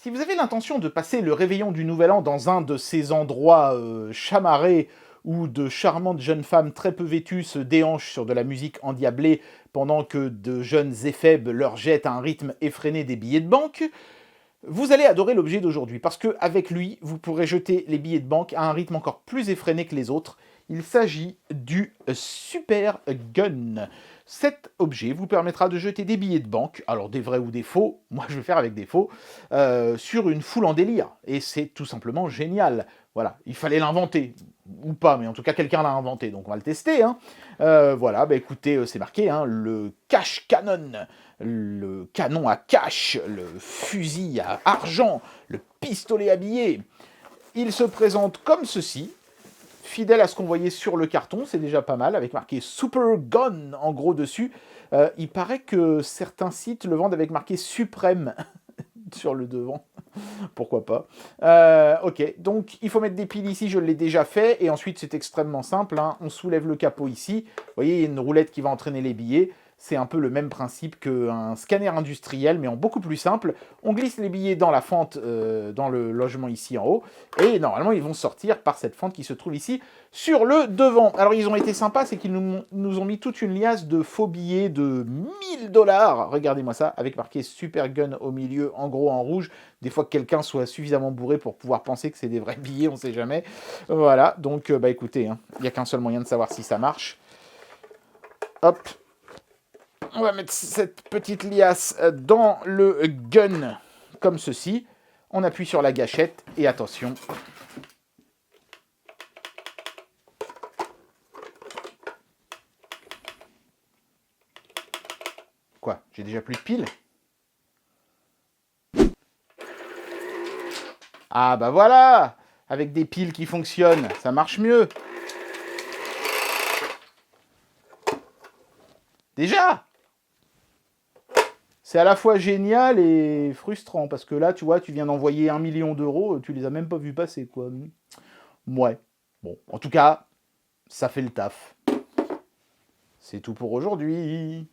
Si vous avez l'intention de passer le réveillon du Nouvel An dans un de ces endroits chamarrés où de charmantes jeunes femmes très peu vêtues se déhanchent sur de la musique endiablée pendant que de jeunes éphèbes leur jettent à un rythme effréné des billets de banque, vous allez adorer l'objet d'aujourd'hui parce qu'avec lui, vous pourrez jeter les billets de banque à un rythme encore plus effréné que les autres. Il s'agit du Super Gun. Cet objet vous permettra de jeter des billets de banque, alors des vrais ou des faux, moi je vais faire avec des faux, sur une foule en délire. Et c'est tout simplement génial. Voilà, il fallait l'inventer. Ou pas, mais en tout cas quelqu'un l'a inventé, donc on va le tester. Hein. Voilà, bah écoutez, c'est marqué, hein, le Cash Cannon, le canon à cash, le fusil à argent, le pistolet à billets. Il se présente comme ceci, fidèle à ce qu'on voyait sur le carton, c'est déjà pas mal, avec marqué Super Gun en gros dessus. Il paraît que certains sites le vendent avec marqué Suprême sur le devant. Pourquoi pas. Ok, donc il faut mettre des piles ici, je l'ai déjà fait, et ensuite c'est extrêmement simple, hein. On soulève le capot ici, vous voyez, il y a une roulette qui va entraîner les billets, c'est un peu le même principe qu'un scanner industriel, mais en beaucoup plus simple. On glisse les billets dans la fente, dans le logement ici en haut, et normalement ils vont sortir par cette fente qui se trouve ici sur le devant. Alors ils ont été sympas, c'est qu'ils nous ont mis toute une liasse de faux billets de 1000 $, regardez-moi ça, avec marqué Super Gun au milieu, en gros en rouge. Des fois que quelqu'un soit suffisamment bourré pour pouvoir penser que c'est des vrais billets, on sait jamais. Voilà, donc bah écoutez, hein, il n'y a qu'un seul moyen de savoir si ça marche. Hop, on va mettre cette petite liasse dans le gun, comme ceci. On appuie sur la gâchette, et attention. Quoi, j'ai déjà plus de piles? Ah bah voilà, avec des piles qui fonctionnent, ça marche mieux. Déjà, c'est à la fois génial et frustrant, parce que là, tu vois, tu viens d'envoyer 1 million d'euros, tu les as même pas vus passer, quoi. Ouais. Bon, en tout cas, ça fait le taf. C'est tout pour aujourd'hui.